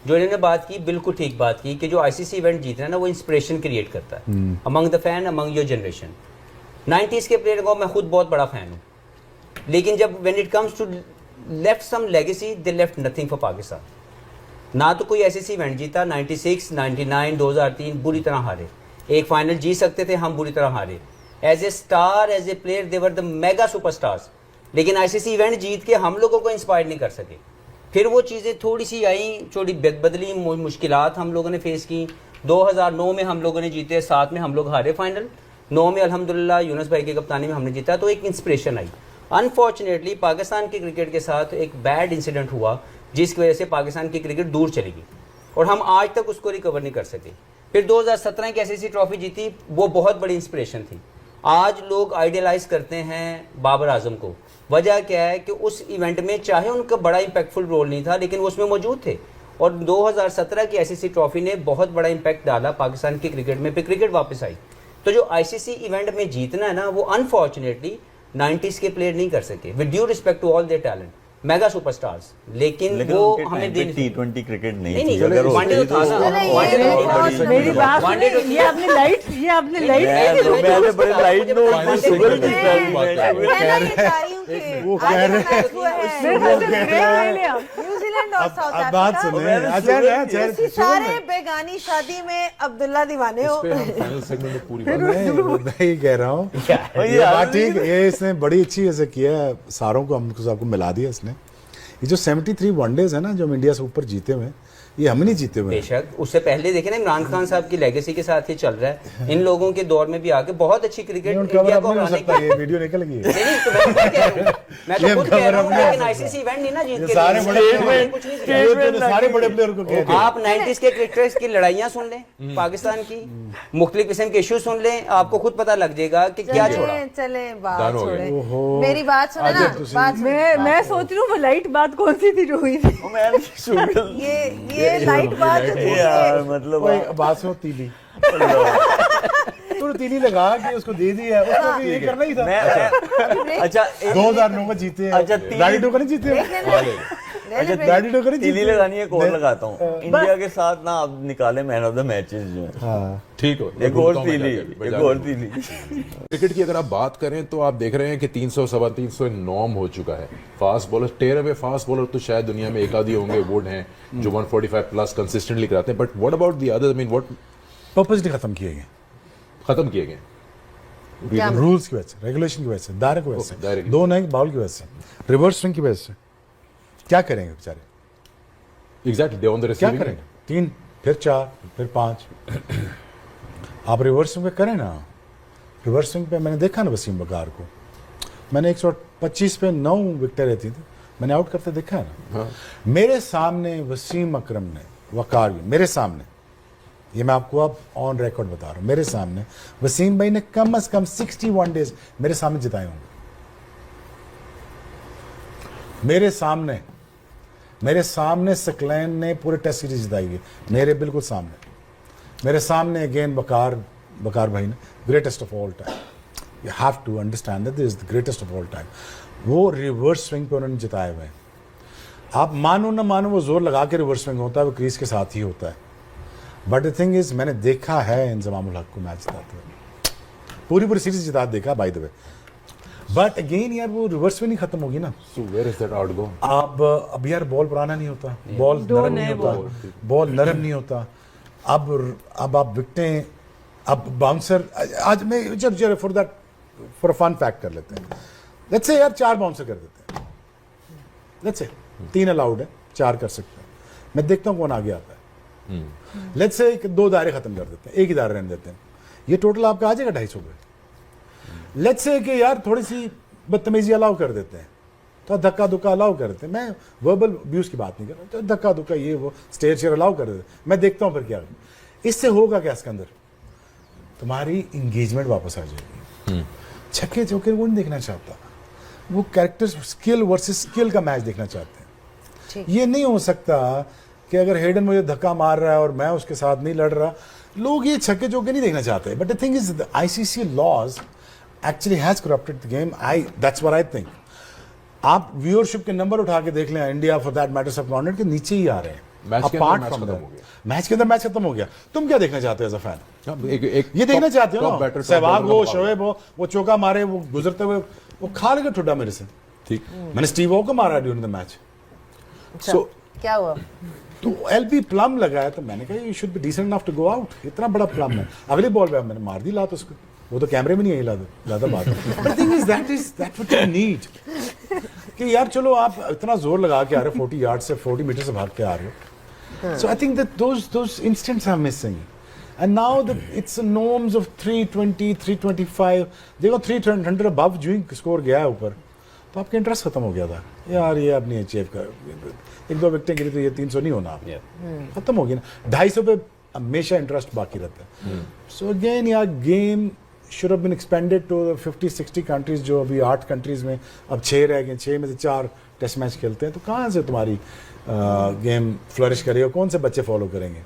जो इन्होंने बात की बिल्कुल ठीक बात की कि जो आईसीसी इवेंट जीतना है ना वो इंस्पिरेशन क्रिएट करता है among the fan, among your generation. 90s के प्लेयर को मैं खुद बहुत बड़ा फैन हूँ, लेकिन जब when it comes to left some legacy, they left nothing for Pakistan. ना तो कोई आईसीसी इवेंट जीता, 96, 99, 2003 बुरी तरह हारे। एक फाइनल जीत सकते थे, हम बुरी तरह हारे। As a star, as a player, they were the mega superstars, लेकिन आईसीसी इवेंट जीत के हम लोगों को इंस्पायर नहीं कर सके। फिर वो चीज़ें थोड़ी सी आई, थोड़ी बदली, मुश्किलात हम लोगों ने फेस की। 2009 में हम लोगों ने जीते, 7 में हम लोग हारे फाइनल, 9 में अल्हम्दुलिल्लाह यूनुस भाई की कप्तानी में हमने जीता, तो एक इंस्पिरेशन आई। अनफॉर्चुनेटली पाकिस्तान की क्रिकेट के साथ एक बैड इंसिडेंट हुआ जिसकी वजह से पाकिस्तान की क्रिकेट दूर चली गई और हम आज तक उसको रिकवर नहीं कर सके। फिर 2017 की आईसीसी ट्रॉफी जीती, वो बहुत बड़ी इंस्पिरेशन थी। आज लोग आइडियलाइज करते हैं बाबर आजम को, वजह क्या है कि उस इवेंट में चाहे उनका बड़ा इम्पैक्टफुल रोल नहीं था लेकिन वो उसमें मौजूद थे, और 2017 की आईसीसी ट्रॉफी ने बहुत बड़ा इम्पैक्ट डाला पाकिस्तान की क्रिकेट में, फिर क्रिकेट वापस आई। तो जो आईसीसी इवेंट में जीतना है ना, वो अनफॉर्चुनेटली 90s के प्लेयर नहीं कर सके, with due respect to all their talent, mega superstars, लेकिन वो हमें T20 क्रिकेट नहीं नहीं, थी। अगर वनडे तो था ना, मेरी बात वनडे तो ये आपने लाइट मैं बड़े लाइट नोट पे शुगर की वो कह रहे हैं न्यूजीलैंड और साउथ अफ्रीका। बात सुने, सारे बेगानी शादी में अब्दुल्ला दीवाने हो। मैं ही कह रहा हूँ ये बात ठीक, ये इसने बड़ी अच्छी ऐसे किया है, सारों को हमको सबको मिला दिया इसने। ये जो 73 वनडेज है ना जो हम इंडिया से ऊपर जीते हुए, ये हम नहीं जीते हुए। बेशक उससे पहले देखे ना इमरान खान साहब की लेगेसी के साथ ही चल रहा है, इन लोगों के दौर में भी आके बहुत अच्छी क्रिकेट इंडिया को हराने की। ये वीडियो निकल गई है। नहीं तो मैं खुद कह रहा हूं लेकिन आईसीसी इवेंट नहीं ना जीत के सारे लिए सारे बड़े प्लेयर को कहते हैं। आप 90s के क्रिकेटर्स की लड़ाइयां सुन लें, पाकिस्तान की मुख्तलिफ किस्म के इशू सुन लें, आपको खुद पता लग जाएगा कि क्या छोड़ा। चले बात छोड़े, मेरी बात सुनो ना, बात मैं सोच रही हूँ लाइट बात कौन सी थी जो हुई थी। ये लाइट बात यार मतलब बात सुनो, तीली तो तीली लगा के उसको दे दी है, उसको भी ये करना ही था। अच्छा 2009 का जीते हैं, अच्छा, लाइटों का नहीं जीते हैं। अच्छा लाइटों का नहीं तीली जीते लगानी है, कौन लगाता हूँ इंडिया के साथ ना, अब निकाले मैन ऑफ द मैचेस जो है। हाँ ठीक हो, एक और तीली, एक और तीली। क्रिकेट की अगर आप बात करें तो आप देख रहे हैं कि 300 सवा 300 नॉर्म हो चुका है। फास्ट बॉलर, टेयर अवे फास्ट बॉलर तो शायद दुनिया में एक आधी होंगे, वुड हैं जो 145 प्लस कंसिस्टेंटली कराते हैं, but what about the others? I mean what purposely खत्म किए गए, खत्म किए गए रूल्स की वजह से, रेगुलेशन की वजह से, दायरे की वजह से, दायरे की। दो नए बाउल की वजह से, रिवर्स स्विंग की वजह से। क्या करेंगे बेचारे, एग्जैक्टली, दे ऑन द क्या रिसीविंग करेंगे? 3 फिर 4 फिर 5। आप रिवर्स स्विंग पे करें ना, रिवर्स स्विंग पे मैंने देखा ना वसीम बकार को, मैंने 125 पे 9 विकेटें रहती थी, मैंने आउट करते देखा है ना। हाँ। मेरे सामने वसीम अकरम ने, वकार भी मेरे सामने, ये मैं आपको अब ऑन रिकॉर्ड बता रहा हूँ, मेरे सामने वसीम भाई ने कम से कम 61 डेज मेरे सामने जिताए होंगे। मेरे सामने सकलैन ने पूरे टेस्ट सीरीज जिताई है, मेरे बिल्कुल सामने, मेरे सामने अगेन बकार भाई ने, greatest of all time. You have to understand that this is the greatest of all time. वो रिवर्स स्विंग पे उन्होंने जिताए हुए हैं। आप मानो ना मानो, वो जोर लगा के रिवर्स स्विंग होता है, वो क्रीज के साथ ही होता है। बट द थिंग इज, मैंने देखा है इंजमामुल हक को मैच जिताते हुए, पूरी सीरीज जिता देखा by the way. But again यार वो रिवर्स में नहीं खत्म होगी ना। So where is that out go? अब यार बॉल पुराना नहीं होता, बॉल नरम नहीं होता, बॉल नरम नहीं होता। अब आप विकटें, अब बाउंसर, आज मैं जब फॉर फन फैक्ट कर लेते हैं, लेट्स से यार 4 बाउंसर कर देते हैं, लेट्स से 3 अलाउड है, 4 कर सकते हैं, मैं देखता हूँ कौन आगे आता है। लेट्स से 2 दायरे खत्म कर देते हैं, 1 ही दायरे रहने देते हैं, ये टोटल आपका आ जाएगा 250 पे। लेट्स से कि यार थोड़ी सी बदतमीजी अलाउ कर देते हैं, तो धक्का दुक्का अलाउ कर देते हैं, मैं वर्बल अब्यूज की बात नहीं कर रहा, तो धक्का दुक्का ये वो स्टेज शेयर अलाउ कर देते हैं, मैं देखता हूँ फिर क्या इससे होगा, क्या इसके अंदर तुम्हारी इंगेजमेंट वापस आ जाएगी। छक्के चौके वो नहीं देखना चाहता, वो कैरेक्टर स्किल वर्सेस स्किल का मैच देखना चाहते हैं। ये नहीं हो सकता कि अगर हेडन मुझे धक्का मार रहा है और मैं उसके साथ नहीं लड़ रहा, लोग ये छक्के चौके नहीं देखना चाहते। But the thing is the ICC laws actually has corrupted the game. That's what I think. आप व्यूअरशिप के नंबर उठा के देख लें, India for that matter subcontinent के नीचे ही आ रहे हैं। मैच के अंदर apart मैच from खत्म that, हो गया। मैच के अंदर मैच खत्म हो गया। तुम क्या देखना चाहते हो एज अ फैन? अब एक ये देखना चाहते हो top ना, batter, top सहवाग bowler हो, का शोएब हो, वो चौका मारे, वो गुजरते हुए वो खा लेगा ठुड्डा मेरे से। ठीक। मैंने स्टीव ओ को मारा ड्यूरिंग द मैच। सो क्या हुआ? तो एलबी प्लम लगा है, तो मैंने कहा you should be decent enough to go out. इतना बड़ा प्लम है, अगली बॉल पे मैंने मार दी लात उसको, वो तो कैमरे में नहीं आई लादा बात। But thing is that what you need, कि यार चलो आप इतना जोर लगा के आ रहे हो, 40 यार्ड से 40 मीटर से भाग के आ रहे हो। So I think that those instants are missing. And now it's norms of 320 325। देखो 300 अबव जो ही स्कोर गया है ऊपर, तो आपका इंटरेस्ट खत्म हो गया था यार, ये अब नहीं अचीव कर, 1-2 विकेटें गिरी तो ये 300 नहीं होना, खत्म हो गया ना। 250 पे हमेशा इंटरेस्ट बाकी रहता है। सो अगेन यार game should have been expanded to 50-60 countries, जो अभी 8 कंट्रीज में अब 6 रह गए, 6 में से 4 टेस्ट मैच खेलते हैं, तो कहाँ से तुम्हारी गेम फ्लरिश करेगी, कौन से बच्चे फॉलो करेंगे?